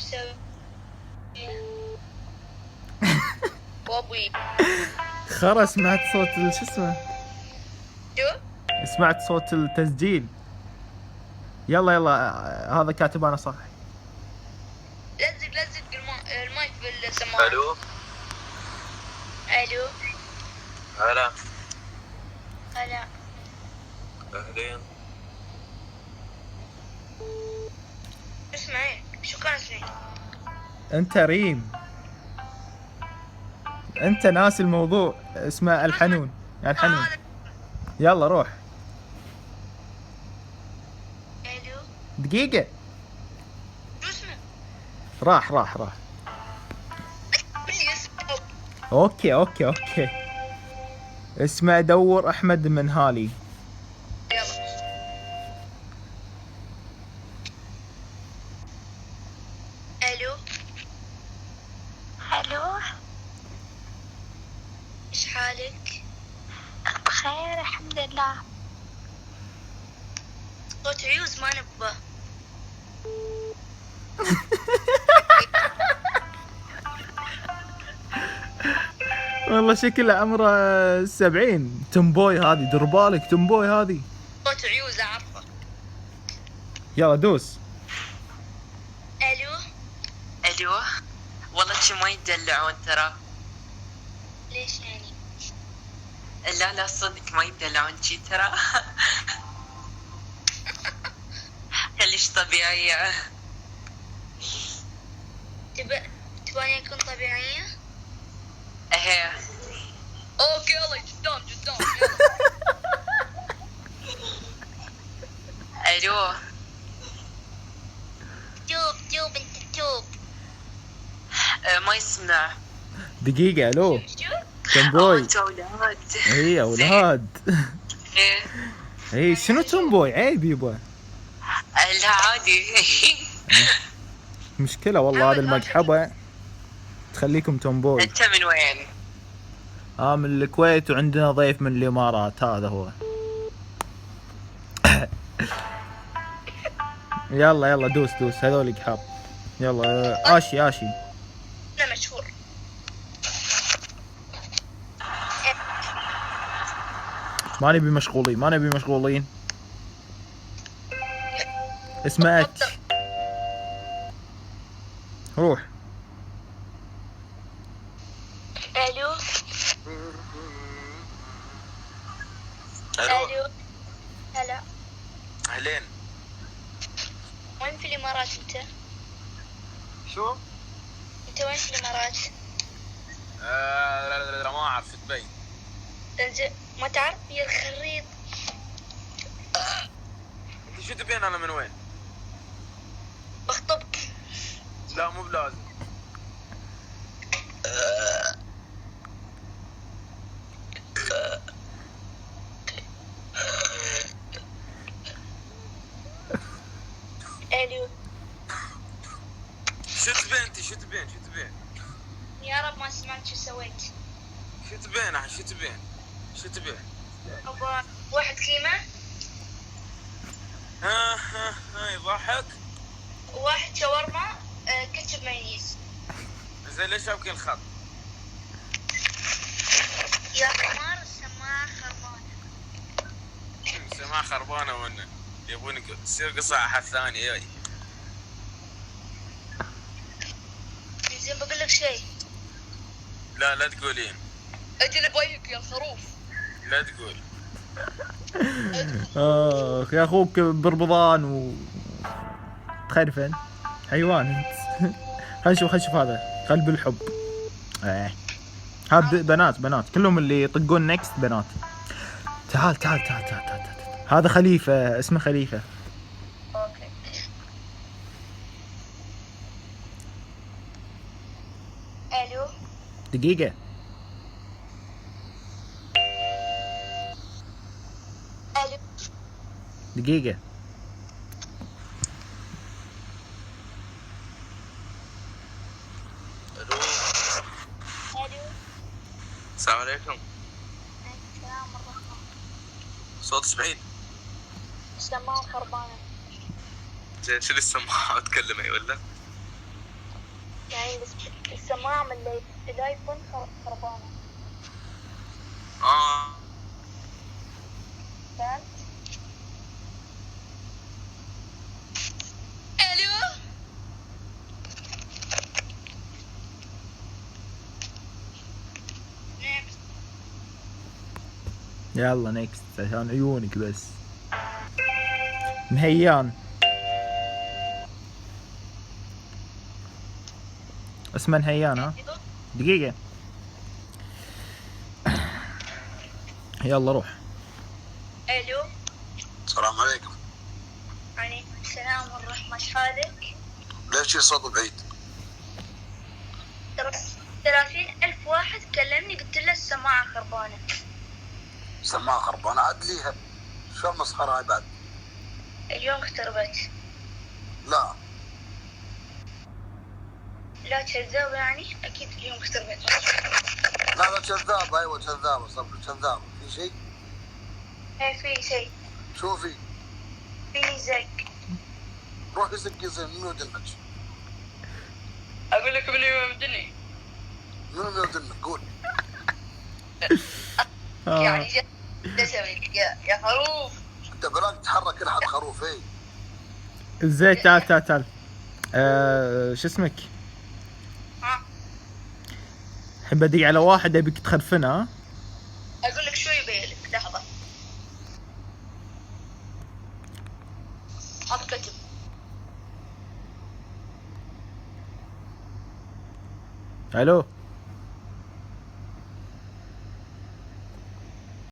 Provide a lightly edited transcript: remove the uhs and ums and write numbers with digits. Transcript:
تسوي؟ وابوي خرا سمعت صوت شو اسمه؟ شو؟ سمعت صوت التسجيل. يلا يلا هذا كاتب انا صح. لزق المايك بالسماعة. الو الو هلا هلا. اهلين. اسمعي شو كان اسمي؟ انت ريم، انت ناسي الموضوع. اسمه الحنون. الحنون. يلا روح. الو دقيقة. شو اسمه؟ راح اللي اسمه اوكي. اسمه دور احمد منهالي. يلا. الو ايش حالك؟ بخير الحمد لله. صوت عيوز ما نبغى. والله شكله عمره 70. تمبوي هذه، دير بالك تمبوي هذه. صوت عيوز اعرفه. يلا دوس. الو والله شي ما يدلعون ترى. ليش يعني؟ لا صدق ما يدلعون شي ترى. خليش طبيعية. تبغاني اكون طبيعية؟ اهي. اوكي يلا قدام الو توب انت توب. ما يسمع. دقيقة الو شو؟ تمبوي. انت اولاد. اي اولاد. ايه اي شنو تمبوي؟ عيب يبا. لا عادي. مشكلة والله هذه المقحبة تخليكم تومبوي. انت من وين؟ من الكويت، وعندنا ضيف من الامارات. هذا هو. يلا دوس هذول قحاب. يلا آشي انا مشهور. ما نبي مشغولين. اسمه اتش. روح. الو هلا. اهلين. وين في الامارات انت؟ شو؟ انت وين في الامارات؟ لا ما اعرف دبي. تنزل ما تعرف يا الخريط. انت شو تبين انا من وين؟ بخطبك. لا مو بلازم. الو شو تبين انت شو تبين؟ يا رب ما سمعت شو سويت. شو تبين؟ ابغى واحد كيمة. ها يضحك. واحد شاورما كاتشب مايونيز. زين ليش شابكين الخط؟ يا قمر السماعة خربانة وانا يبونك تصير قصة على الثاني. ياي زين بقول لك شيء. لا تقولين. اجل بويك يا الخروف. لا تقول. يا اخوك بربضان و تخرفن حيوان انت. خلينا نشوف هذا قلب الحب. هذا بنات كلهم اللي يطقون نكست بنات. تعال هذا خليفة، اسمه خليفة. اوكي. الو دقيقة. دقيقة. السلام عليكم. السلام ورحمة. صوت سعيد. السماعة خربانة. زين شيل السماعة وتكلمي ولا؟ يعني السماعة من الايفون خربانة. فهمت؟ الو. يلا نيكست عشان عيونك بس. مهيان. اسمه نهيان ها. دقيقة. يلا روح. الو. السلام عليكم. عليكم السلام ورحمة. ايش حالك؟ ليش صوت بعيد؟ 30,000 واحد كلمني قلت له السماعة خربانة. سماعة خربانة عاد ليها. شو المسخرة هاي بعد؟ اليوم اختربت. لا لا كذاب يعني؟ أكيد اليوم اختربت. لا كذابة. ايوه كذابة صبري كذابة. في شيء؟ ايه في شيء. شو في؟ فيني زق. روحي زقي زين. منو يدنك؟ أقول لك من يوم الدنيا. منو يدنك؟ قول. يعني جسمي يا خروف. انت بلاك تتحرك لحد خروف. اي زين تعال. شو اسمك؟ ها. الحين بدي على واحد ابيك تخرفنه. أقول لك شو يبيلك. لحظة. حط كتب. الو.